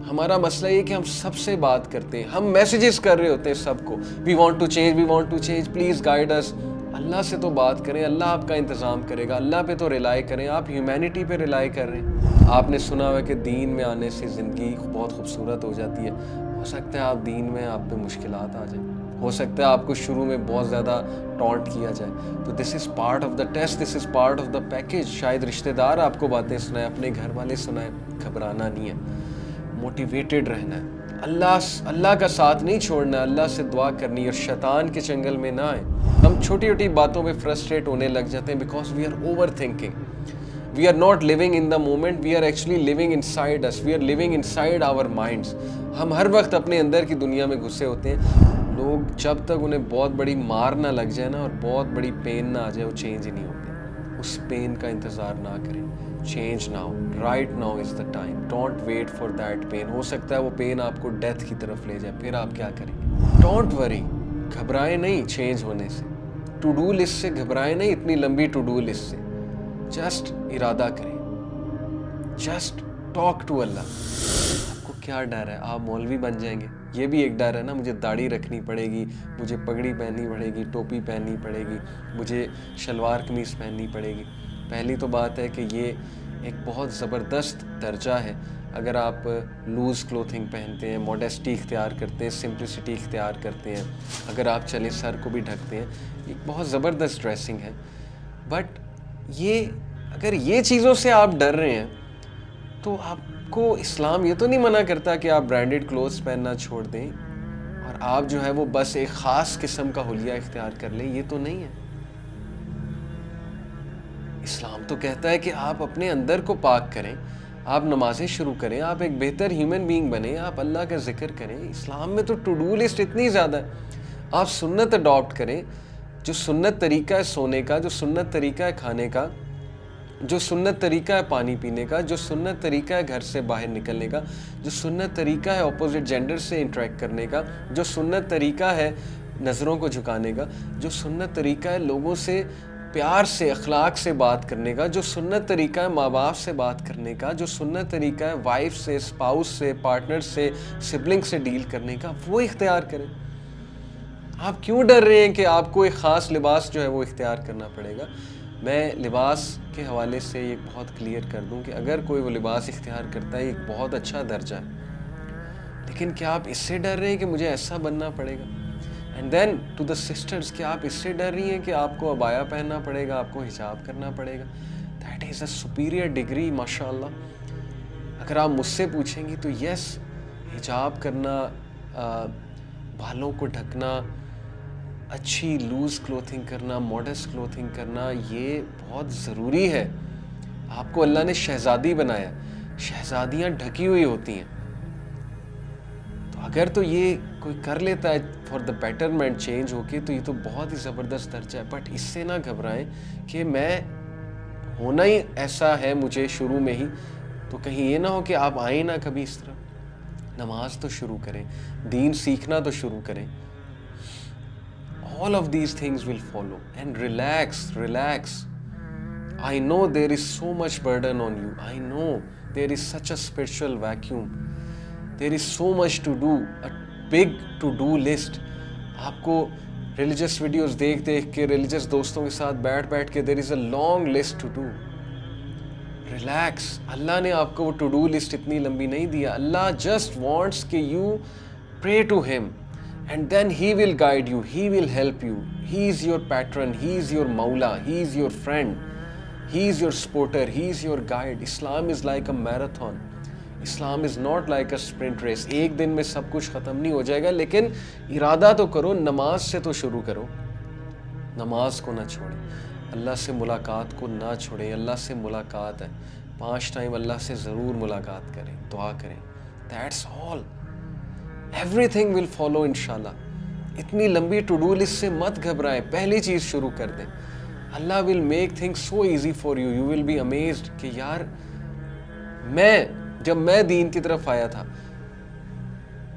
ہمارا مسئلہ یہ کہ ہم سب سے بات کرتے ہیں, ہم میسیجز کر رہے ہوتے ہیں سب کو, we want to change, please guide us. Allah سے تو بات کریں, اللہ آپ کا انتظام کرے گا, اللہ پہ تو ریلائی کریں. آپ ہیومینٹی پہ ریلائی کر رہے ہیں. آپ نے سنا ہوا کہ دین میں آنے سے زندگی بہت خوبصورت ہو جاتی ہے. ہو سکتا ہے آپ دین میں آپ پہ مشکلات آ جائیں, ہو سکتا ہے آپ کو شروع میں بہت زیادہ ٹونٹ کیا جائے, تو this is part of the test, this is part of the package. شاید رشتہ دار آپ کو باتیں سنائیں, اپنے گھر والے سنائیں, گھبرانا نہیں ہے, موٹیویٹڈ رہنا ہے, اللہ کا ساتھ نہیں چھوڑنا ہے, اللہ سے دعا کرنی ہے, اور شیطان کے چنگل میں نہ آئیں. ہم چھوٹی چھوٹی باتوں پہ فرسٹریٹ ہونے لگ جاتے ہیں because we are overthinking. We are not living in the moment, we are actually living inside us, we are living inside our minds. ہم ہر وقت اپنے اندر کی دنیا میں گھسے ہوتے ہیں. لوگ جب تک انہیں بہت بڑی مار نہ لگ جائے نا, اور بہت بڑی پین نہ آ جائے, وہ چینج ہی نہیں ہوتے. اس پین کا انتظار نہ کریں, change now, right now is the time. Don't wait for that pain. ہو سکتا ہے وہ پین آپ کو ڈیتھ کی طرف لے جائے, پھر آپ کیا کریں گے؟ ڈونٹ وری, گھبرائیں نہیں چینج ہونے سے. ٹو ڈو لسٹ سے گھبرائیں نہیں, اتنی لمبی ٹو ڈو لسٹ سے. جسٹ ارادہ کریں, جسٹ ٹاک ٹو اللہ. آپ کو کیا ڈر ہے؟ آپ مولوی بن جائیں گے, یہ بھی ایک ڈر ہے نا. مجھے داڑھی رکھنی پڑے گی, مجھے پگڑی پہننی پڑے گی, ٹوپی پہننی پڑے گی, مجھے شلوار قمیص پہننی پڑے گی. پہلی تو بات ہے کہ یہ ایک بہت زبردست درجہ ہے. اگر آپ لوز کلوتھنگ پہنتے ہیں, موڈیسٹی اختیار کرتے ہیں, سمپلسٹی اختیار کرتے ہیں, اگر آپ چلے سر کو بھی ڈھکتے ہیں, ایک بہت زبردست ڈریسنگ ہے. بٹ اگر یہ چیزوں سے آپ ڈر رہے ہیں تو آپ کو اسلام یہ تو نہیں منع کرتا کہ آپ برانڈڈ کلوتھس پہننا چھوڑ دیں اور آپ جو ہے وہ بس ایک خاص قسم کا حلیہ اختیار کر لیں. یہ تو نہیں ہے. اسلام تو کہتا ہے کہ آپ اپنے اندر کو پاک کریں, آپ نمازیں شروع کریں, آپ ایک بہتر ہیومن بینگ بنیں, آپ اللہ کا ذکر کریں. اسلام میں تو ٹو ڈو لسٹ اتنی زیادہ ہے. آپ سنت اڈاپٹ کریں, جو سنت طریقہ ہے سونے کا, جو سنت طریقہ ہے کھانے کا, جو سنت طریقہ ہے پانی پینے کا, جو سنت طریقہ ہے گھر سے باہر نکلنے کا, جو سنت طریقہ ہے اپوزٹ جینڈر سے انٹریکٹ کرنے کا, جو سنت طریقہ ہے نظروں کو جھکانے کا, جو سنت طریقہ ہے لوگوں سے پیار سے اخلاق سے بات کرنے کا, جو سنت طریقہ ہے ماں باپ سے بات کرنے کا, جو سنت طریقہ ہے وائف سے, اسپاؤس سے, پارٹنر سے, سبلنگ سے ڈیل کرنے کا, وہ اختیار کریں. آپ کیوں ڈر رہے ہیں کہ آپ کو ایک خاص لباس جو ہے وہ اختیار کرنا پڑے گا؟ میں لباس کے حوالے سے یہ بہت کلیئر کر دوں کہ اگر کوئی وہ لباس اختیار کرتا ہے, ایک بہت اچھا درجہ ہے, لیکن کیا آپ اس سے ڈر رہے ہیں کہ مجھے ایسا بننا پڑے گا؟ And then to the sisters, کیا آپ اس سے ڈر رہی ہیں کہ آپ کو عبایا پہننا پڑے گا, آپ کو حجاب کرنا پڑے گا؟ That is a superior degree ماشاء اللہ. اگر آپ مجھ سے پوچھیں گی تو یس, حجاب کرنا, بالوں کو ڈھکنا, اچھی لوز کلوتھنگ کرنا, ماڈسٹ کلوتھنگ کرنا, یہ بہت ضروری ہے. آپ کو اللہ نے شہزادی بنایا, شہزادیاں ڈھکی ہوئی ہوتی ہیں. تو اگر تو یہ کوئی کر لیتا ہے فار دا بیٹرمنٹ چینج ہو کے, تو یہ تو بہت ہی زبردست درجہ ہے. بٹ اس سے نہ گھبرائیں کہ میں ہونا ہی ایسا ہے مجھے شروع میں ہی, تو کہیں یہ نہ ہو کہ آپ آئیں نہ کبھی اس طرح. نماز تو شروع کریں, دین سیکھنا تو شروع کریں. All of these things will follow. And relax. I know there is so much burden on you. I know there is such a spiritual vacuum. There is so much to do, a big to-do list. آپ کو religious videos دیکھ کے, religious دوستوں کے ساتھ بیٹھ کے, there is a long list to do. Relax. اللہ نے آپ کو وہ to-do list اتنی لمبی نہیں دیا. اللہ just wants کہ you pray to him. And then he will guide you, he will help you. He is your patron, he is your maula, he is your friend, he is your supporter, he is your guide. Islam is like a marathon. Islam is not like a sprint race. ایک دن میں سب کچھ ختم نہیں ہو جائے گا, لیکن ارادہ تو کرو, نماز سے تو شروع کرو. نماز کو نہ چھوڑیں, اللہ سے ملاقات کو نہ چھوڑیں. اللہ سے ملاقات ہے, 5 ٹائم اللہ سے ضرور ملاقات کریں, دعا کریں. That's all. Everything will follow انشاءاللہ. اتنی لمبی ٹو ڈو لسٹ سے مت گھبرائیں, پہلی چیز شروع کر دیں. اللہ will make things so easy for you. You will be amazed کہ یار جب میں دین کی طرف آیا تھا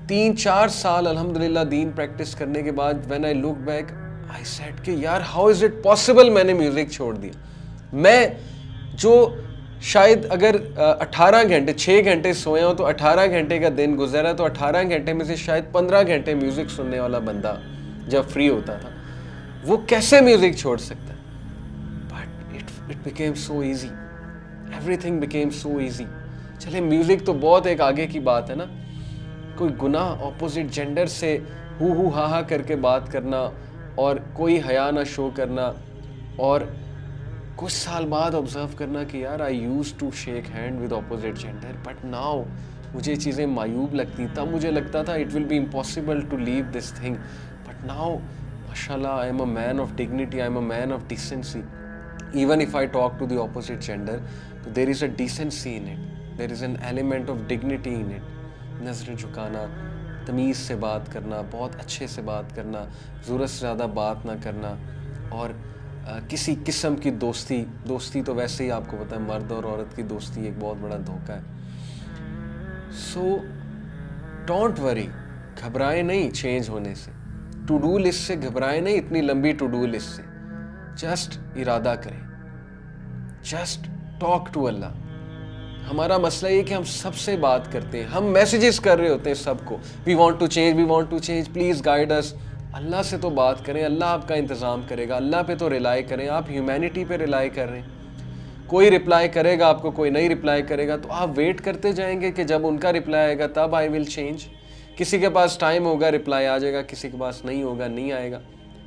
3-4 سال الحمدللہ دین پریکٹس کرنے کے بعد, when I look back I said کہ یار how is it possible میں نے میوزک چھوڑ دیا. میں جو شاید اگر 18 گھنٹے 6 گھنٹے سوئے ہوں تو 18 گھنٹے کا دن گزرا تو 18 گھنٹے میں سے شاید 15 گھنٹے میوزک سننے والا بندہ جب فری ہوتا تھا وہ کیسے میوزک چھوڑ سکتا ہے؟ But it became so easy, every thing became so easy. چلے میوزک تو بہت ایک آگے کی بات ہے نا. کوئی گناہ اپوزٹ جینڈر سے ہو ہا کر کے بات کرنا اور کوئی حیا نہ شو کرنا اور کچھ سال بعد آبزرو کرنا کہ یار I used to shake hand with opposite gender but now مجھے چیزیں معیوب لگتی. تب مجھے لگتا تھا it will be impossible to leave this thing but now ماشاء اللہ I am a man of dignity, I am a man of decency. Even if I talk to the opposite gender تو there is a decency in it, there is an element of dignity in it. نظریں جھکانا، تمیز سے بات کرنا، بہت اچھے سے بات کرنا، ضرورت سے زیادہ بات نہ کرنا اور کسی قسم کی دوستی تو ویسے ہی آپ کو پتہ ہے مرد اور عورت کی دوستی ایک بہت بڑا دھوکہ ہے. سو ڈونٹ وری، گھبرائے نہیں چینج ہونے سے، ٹو ڈو لسٹ سے گھبرائے نہیں، اتنی لمبی ٹو ڈو لسٹ سے. جسٹ ارادہ کریں، جسٹ ٹاک ٹو اللہ. ہمارا مسئلہ یہ کہ ہم سب سے بات کرتے ہیں، ہم میسیجز کر رہے ہوتے ہیں سب کو، we want to change, we want to change, please guide us. Allah سے تو بات کریں، اللہ آپ کا انتظام کرے گا. اللہ پہ تو ریلائی کریں. آپ ہیومینٹی پہ ریلائی کر رہے ہیں، کوئی رپلائی کرے گا آپ کو، کوئی نہیں رپلائی کرے گا تو آپ ویٹ کرتے جائیں گے کہ جب ان کا رپلائی آئے گا تب آئی ول چینج. کسی کے پاس ٹائم ہوگا رپلائی آ جائے گا، کسی کے پاس نہیں ہوگا نہیں آئے گا.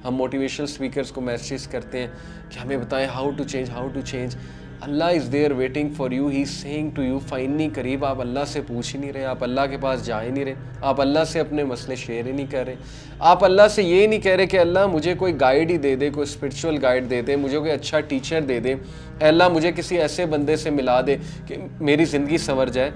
ہم موٹیویشنل اسپیکرز کو میسیج کرتے ہیں کہ ہمیں بتائیں how to change, how to change. Allah is there waiting for you, he is seeing to you finally قریب. آپ اللہ سے پوچھ ہی نہیں رہے، آپ اللہ کے پاس جا ہی نہیں رہے، آپ اللہ سے اپنے مسئلے شیئر ہی نہیں کر رہے. آپ اللہ سے یہ نہیں کہہ رہے کہ اللہ مجھے کوئی گائیڈ ہی دے دے، کوئی اسپرچول گائیڈ دے دے، مجھے کوئی اچھا ٹیچر دے دے. اے اللہ مجھے کسی ایسے بندے سے ملا دے کہ میری زندگی سنور جائے.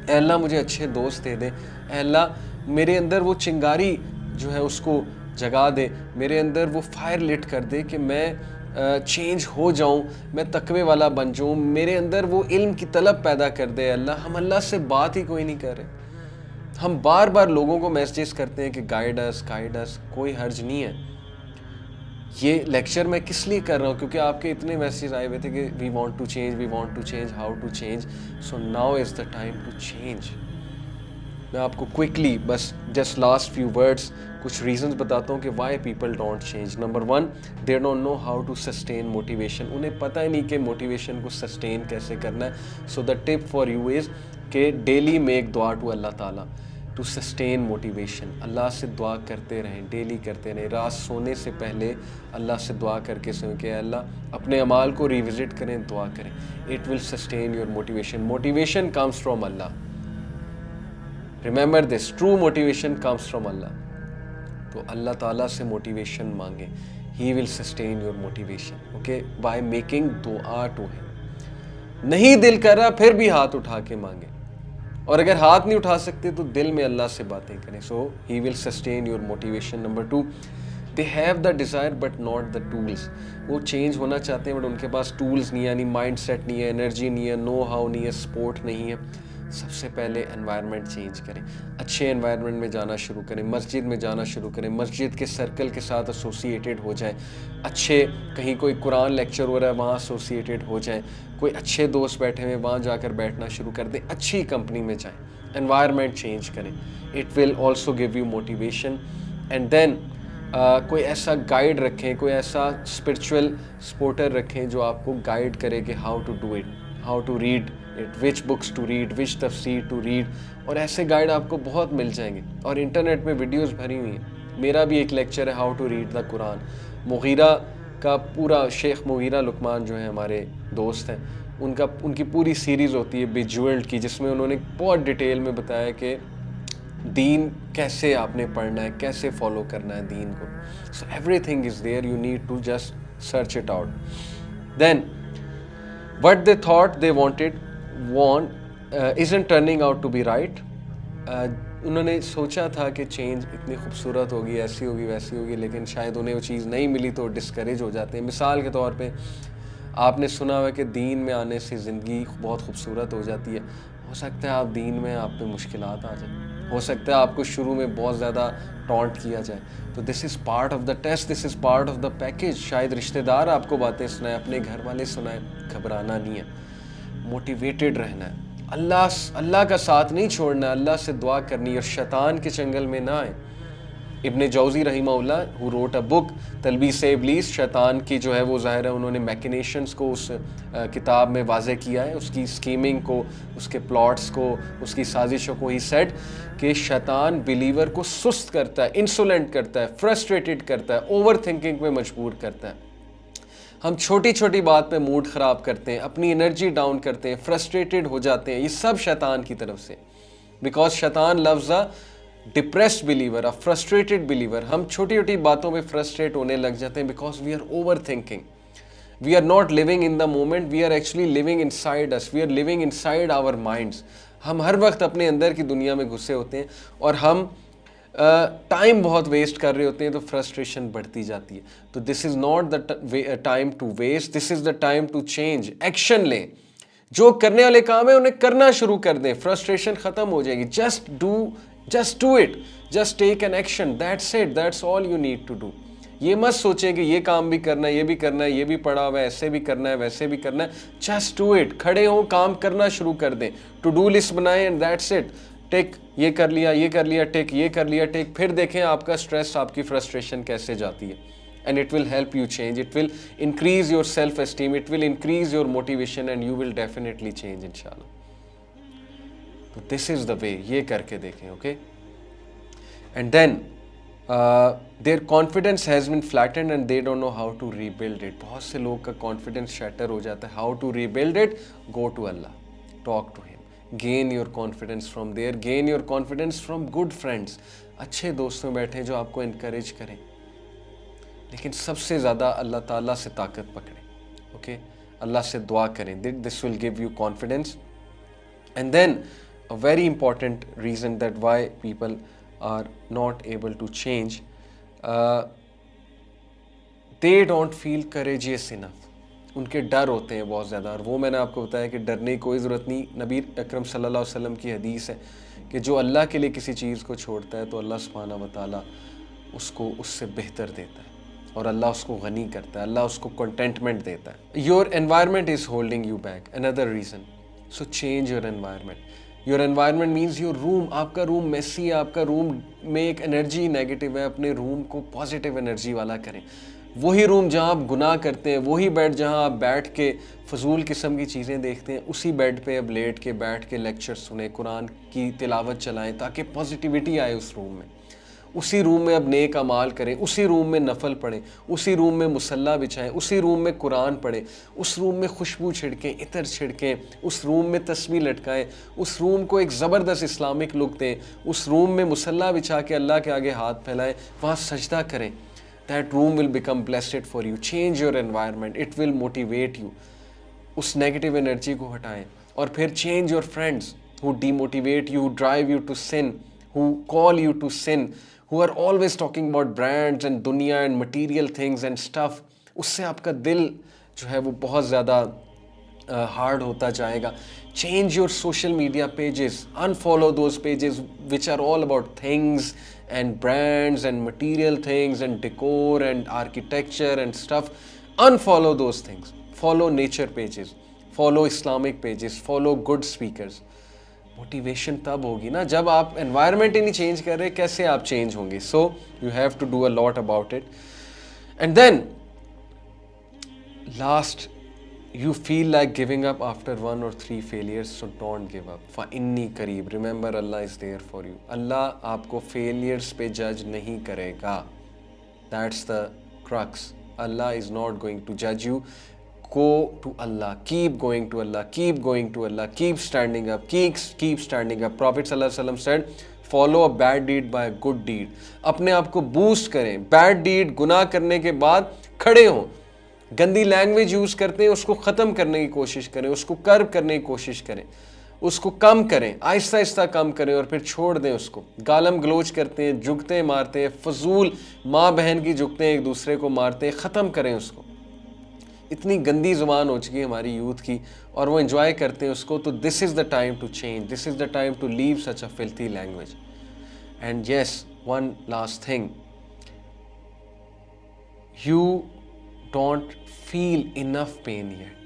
اے اللہ مجھے اچھے دوست دے دے. اے اللہ میرے اندر وہ چنگاری جو ہے اس کو جگا دے، میرے اندر وہ فائر لٹ کر دے کہ میں چینج ہو جاؤں، میں تقوی والا بن جاؤں، میرے اندر وہ علم کی طلب پیدا کر دے. اللہ ہم اللہ سے بات ہی کوئی نہیں کر رہے. ہم بار بار لوگوں کو میسیجز کرتے ہیں کہ گائیڈ اس، کوئی حرج نہیں ہے. یہ لیکچر میں کس لیے کر رہا ہوں کیونکہ آپ کے اتنے میسیج آئے ہوئے تھے کہ we want to change, we want to change, how to change. So now is the time to change. میں آپ کو کوئکلی بس جسٹ لاسٹ فیو ورڈس کچھ ریزنز بتاتا ہوں کہ why people don't change. Number 1، they don't know how to sustain motivation. انہیں پتہ ہی نہیں کہ موٹیویشن کو سسٹین کیسے کرنا ہے. سو دا ٹپ فار یو از کہ ڈیلی میک دعا ٹو اللہ تعالیٰ ٹو سسٹین موٹیویشن. اللہ سے دعا کرتے رہیں، ڈیلی کرتے رہیں. رات سونے سے پہلے اللہ سے دعا کر کے سوئیں کہ اللہ اپنے اعمال کو ریوزٹ کریں، دعا کریں. It will sustain your motivation. Motivation comes from Allah. Remember this, true motivation comes from Allah. تو اللہ تعالیٰ سے موٹیویشن مانگیں. He will sustain your motivation, okay, by making دعا ٹو ہم. نہیں دل کر رہا پھر بھی ہاتھ اٹھا کے مانگیں، اور اگر ہاتھ نہیں اٹھا سکتے تو دل میں اللہ سے باتیں کریں. So he will sustain your motivation. Number 2، they have the desire but not the tools. وہ چینج ہونا چاہتے ہیں بٹ ان کے پاس ٹولس نہیں ہے، یعنی مائنڈ سیٹ نہیں ہے، انرجی نہیں ہے، نو ہاؤ نہیں ہے، سپورٹ نہیں ہے. سب سے پہلے انوائرمنٹ چینج کریں. اچھے انوائرمنٹ میں جانا شروع کریں، مسجد میں جانا شروع کریں، مسجد کے سرکل کے ساتھ ایسوسیٹیڈ ہو جائیں. اچھے کہیں کوئی قرآن لیکچر ہو رہا ہے وہاں ایسوسیٹیڈ ہو جائیں. کوئی اچھے دوست بیٹھے ہوئے وہاں جا کر بیٹھنا شروع کر دیں. اچھی کمپنی میں جائیں، انوائرمنٹ چینج کریں. It will also give you motivation. And then کوئی ایسا گائیڈ رکھیں، کوئی ایسا اسپرچول سپورٹر رکھیں جو آپ کو گائیڈ کرے کہ how to do it, how to read it, which books to read, which تفسیر ٹو ریڈ. اور ایسے گائیڈ آپ کو بہت مل جائیں گے، اور انٹرنیٹ میں ویڈیوز بھری ہوئی ہیں. میرا بھی ایک لیکچر ہے ہاؤ ٹو ریڈ دا قرآن. مغیرہ کا پورا، شیخ مغیرہ لقمان جو ہیں ہمارے دوست ہیں، ان کی پوری سیریز ہوتی ہے بیجولڈ کی، جس میں انہوں نے بہت ڈیٹیل میں بتایا کہ دین کیسے آپ نے پڑھنا ہے، کیسے فالو کرنا ہے دین کو. So everything is there, you need to just search it out. Then what they thought they want isn't turning out to be right. انہوں نے سوچا تھا کہ چینج اتنی خوبصورت ہوگی، ایسی ہوگی ویسی ہوگی، لیکن شاید انہیں وہ چیز نہیں ملی تو ڈسکریج ہو جاتے ہیں. مثال کے طور پہ آپ نے سنا ہوا کہ دین میں آنے سے زندگی بہت خوبصورت ہو جاتی ہے. ہو سکتا ہے آپ دین میں آپ پہ مشکلات آ جائیں، ہو سکتا ہے آپ کو شروع میں بہت زیادہ ٹونٹ کیا جائے. تو this is part of the test, this is part of the package. شاید رشتہ دار آپ کو باتیں سنائیں، اپنے گھر والے سنائیں، گھبرانا نہیں ہے. موٹیویٹڈ رہنا ہے, اللہ کا ساتھ نہیں چھوڑنا, اللہ سے دعا کرنی اور شیطان کے چنگل میں نہ آئے. ابن جوزی رحمہ اللہ who wrote a book تلبیس ابلیس, شیطان کی جو ہے وہ ظاہر ہے انہوں نے میکنیشنز کو اس کتاب میں واضح کیا ہے, اس کی سکیمنگ کو, اس کے پلاٹس کو, اس کی سازشوں کو. ہی سیڈ کہ شیطان بلیور کو سست کرتا ہے, انسولنٹ کرتا ہے, فرسٹریٹڈ کرتا ہے, اوور تھنکنگ پہ مجبور کرتا ہے. ہم چھوٹی چھوٹی بات پہ موڈ خراب کرتے ہیں, اپنی انرجی ڈاؤن کرتے ہیں, فرسٹریٹڈ ہو جاتے ہیں, یہ سب شیطان کی طرف سے. بیکاز شیطان لفظ ڈپریسڈ بلیور, ا فرسٹریٹڈ بلیور. ہم چھوٹی چھوٹی باتوں پہ فرسٹریٹ ہونے لگ جاتے ہیں because we are overthinking. We are not living in the moment, we are actually living inside us, we are living inside our minds. ہم ہر وقت اپنے اندر کی دنیا میں گھسے ہوتے ہیں اور ہم ٹائم بہت ویسٹ کر رہے ہوتے ہیں, تو فرسٹریشن بڑھتی جاتی ہے. تو this is not the time to waste, this is the time to change. Action لیں, جو کرنے والے کام ہیں انہیں کرنا شروع کر دیں, فرسٹریشن ختم ہو جائے گی. Just do it. Just take an action. That's it. That's all you need to do. یہ مت سوچیں کہ یہ کام بھی کرنا ہے, یہ بھی کرنا ہے, یہ بھی پڑا ہوا ہے, ایسے بھی کرنا ہے, ویسے بھی کرنا ہے. Just do it. کھڑے ہوں, کام کرنا شروع کر دیں. ٹو ڈو لسٹ بنائیں and that's it. ٹیک یہ کر لیا, یہ کر لیا, ٹیک یہ کر لیا, ٹیک. پھر دیکھیں آپ کا سٹریس, آپ کی فرسٹریشن کیسے جاتی ہے. And it will help you change. It will increase your self-esteem. It will increase your motivation and you will definitely change inshallah. تو دس از دا وے, یہ کر کے دیکھیں. Okay, and then their confidence has been flattened and they don't know how to rebuild it. بہت سے لوگ کا confidence shatter ہو جاتا ہے. How to rebuild it, go to Allah, talk to him, gain your confidence from there, gain your confidence from good friends. اچھے دوستوں بیٹھیں جو آپ کو انکریج کریں, لیکن سب سے زیادہ اللہ تعالیٰ سے طاقت پکڑیں. اوکے, اللہ سے دعا کریں, this will give you confidence. And then a very important reason that why people are not able to change, they don't feel courageous enough. ان کے ڈر ہوتے ہیں بہت زیادہ, اور وہ میں نے آپ کو بتایا کہ ڈرنے کی کوئی ضرورت نہیں. نبی اکرم صلی اللہ علیہ وسلم کی حدیث ہے کہ جو اللہ کے لیے کسی چیز کو چھوڑتا ہے تو اللہ سبحانہ و تعالیٰ اس کو اس سے بہتر دیتا ہے, اور اللہ اس کو غنی کرتا ہے, اللہ اس کو کنٹینٹمنٹ دیتا ہے. Your environment is holding you back, another reason. So change your environment. Your environment means your room. آپ کا روم میسی ہے, آپ کا روم میں ایک انرجی نیگیٹو ہے, اپنے روم کو پازیٹیو انرجی والا کریں. وہی روم جہاں آپ گناہ کرتے ہیں, وہی بیڈ جہاں آپ بیٹھ کے فضول قسم کی چیزیں دیکھتے ہیں, اسی بیڈ پہ اب لیٹ کے بیٹھ کے لیکچر سنیں, قرآن کی تلاوت چلائیں تاکہ پازیٹیوٹی آئے اس روم میں. اسی روم میں اب نیک اعمال کریں, اسی روم میں نفل پڑھیں, اسی روم میں مصلی بچھائیں, اسی روم میں قرآن پڑھیں, اس روم میں خوشبو چھڑکیں, عطر چھڑکیں, اس روم میں تسبیح لٹکائیں, اس روم کو ایک زبردست اسلامک لک دیں, اس روم میں مصلی بچھا کے اللہ کے آگے ہاتھ پھیلائیں, وہاں سجدہ کریں. That room will become blessed for you. Change your environment. It will motivate you. اس نیگیٹو انرجی کو ہٹائیں. اور پھر change your friends who demotivate you, who drive you to sin, who call you to sin, who are always talking about brands and دنیا and material things and stuff. اس سے آپ کا دل جو ہے وہ بہت زیادہ ہارڈ ہوتا جائے گا. Change your social media pages. Unfollow those pages which are all about things and brands and material things and decor and architecture and stuff. Unfollow those things. Follow nature pages. Follow Islamic pages. Follow good speakers. Motivation تب ہوگی نا جب آپ environment ہی نہیں change کر رہے, کیسے آپ چینج ہوں گے. So you have to do a lot about it. And then last, you feel like giving up after 1 or 3 failures, so don't give up. فَإِنِّي قریب. Remember, Allah is there for you. اللہ آپ کو failures پہ جج نہیں کرے گا. That's the crux. Allah is not going to judge you. Go to Allah. Keep going to Allah. Keep going to Allah. Keep standing up. Keep standing up. Prophet صلی اللہ علیہ وسلم said, follow a bad deed by a good deed. اپنے آپ کو boost کریں. Bad deed گناہ کرنے کے بعد کھڑے ہوں. گندی لینگویج یوز کرتے ہیں, اس کو ختم کرنے کی کوشش کریں, اس کو کرب کرنے کی کوشش کریں, اس کو کم کریں, آہستہ آہستہ کم کریں اور پھر چھوڑ دیں اس کو. گالم گلوچ کرتے ہیں, جھکتے مارتے ہیں, فضول ماں بہن کی جھکتے ہیں, ایک دوسرے کو مارتے ہیں, ختم کریں اس کو. اتنی گندی زبان ہو چکی ہے ہماری یوتھ کی اور وہ انجوائے کرتے ہیں اس کو. تو this is the time to change, this is the time to leave such a filthy language. And yes, one last thing, you don't feel enough pain yet.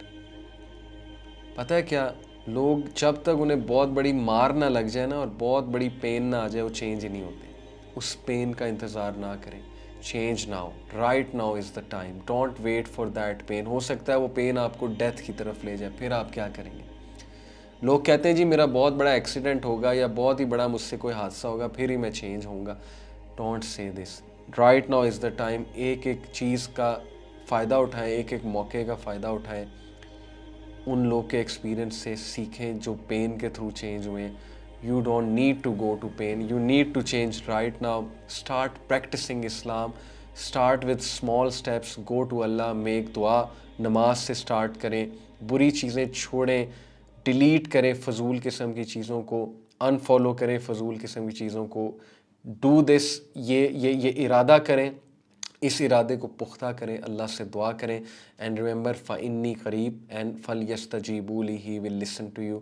پتہ ہے کیا، لوگ جب تک انہیں بہت بڑی مار نہ لگ جائے نا اور بہت بڑی پین نہ آ جائے وہ چینج ہی نہیں ہوتے. اس پین کا انتظار نہ کریں. Change now, right now is the time. Don't wait for that pain. ہو سکتا ہے وہ پین آپ کو ڈیتھ کی طرف لے جائے، پھر آپ کیا کریں گے؟ لوگ کہتے ہیں جی میرا بہت بڑا ایکسیڈنٹ ہوگا یا بہت ہی بڑا مجھ سے کوئی حادثہ ہوگا پھر ہی میں چینج ہوں گا. Don't say this. Right now is the time. ایک ایک چیز کا فائدہ اٹھائیں، ایک ایک موقع کا فائدہ اٹھائیں. ان لوگ کے ایکسپیرینس سے سیکھیں جو پین کے تھرو چینج ہوئے ہیں. You don't need to go to pain, you need to change right now. Start practicing Islam. Start with small steps. Go to Allah, make دعا. نماز سے اسٹارٹ کریں. بری چیزیں چھوڑیں، ڈیلیٹ کریں فضول قسم کی چیزوں کو، انفالو کریں فضول قسم کی چیزوں کو. ڈو دس، یہ ارادہ کریں، اس ارادے کو پختہ کریں، اللہ سے دعا کریں. اینڈ ریمبر فَإِنِّي قریب and فَلْيَسْتَجِيبُوا لِي. He will listen to you.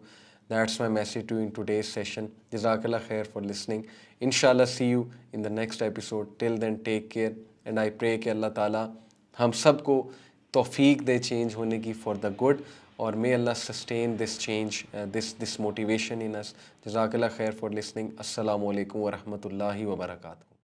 That's my message to you in today's session. Jazakallah khair for listening. Inshallah see you in the next episode. Till then take care and I pray کہ اللہ تعالیٰ ہم سب کو توفیق they change ہونے کی for the good, اور may Allah sustain this change, this motivation in us. Jazakallah khair for listening. Assalamu alaikum wa rahmatullahi wa barakatuh.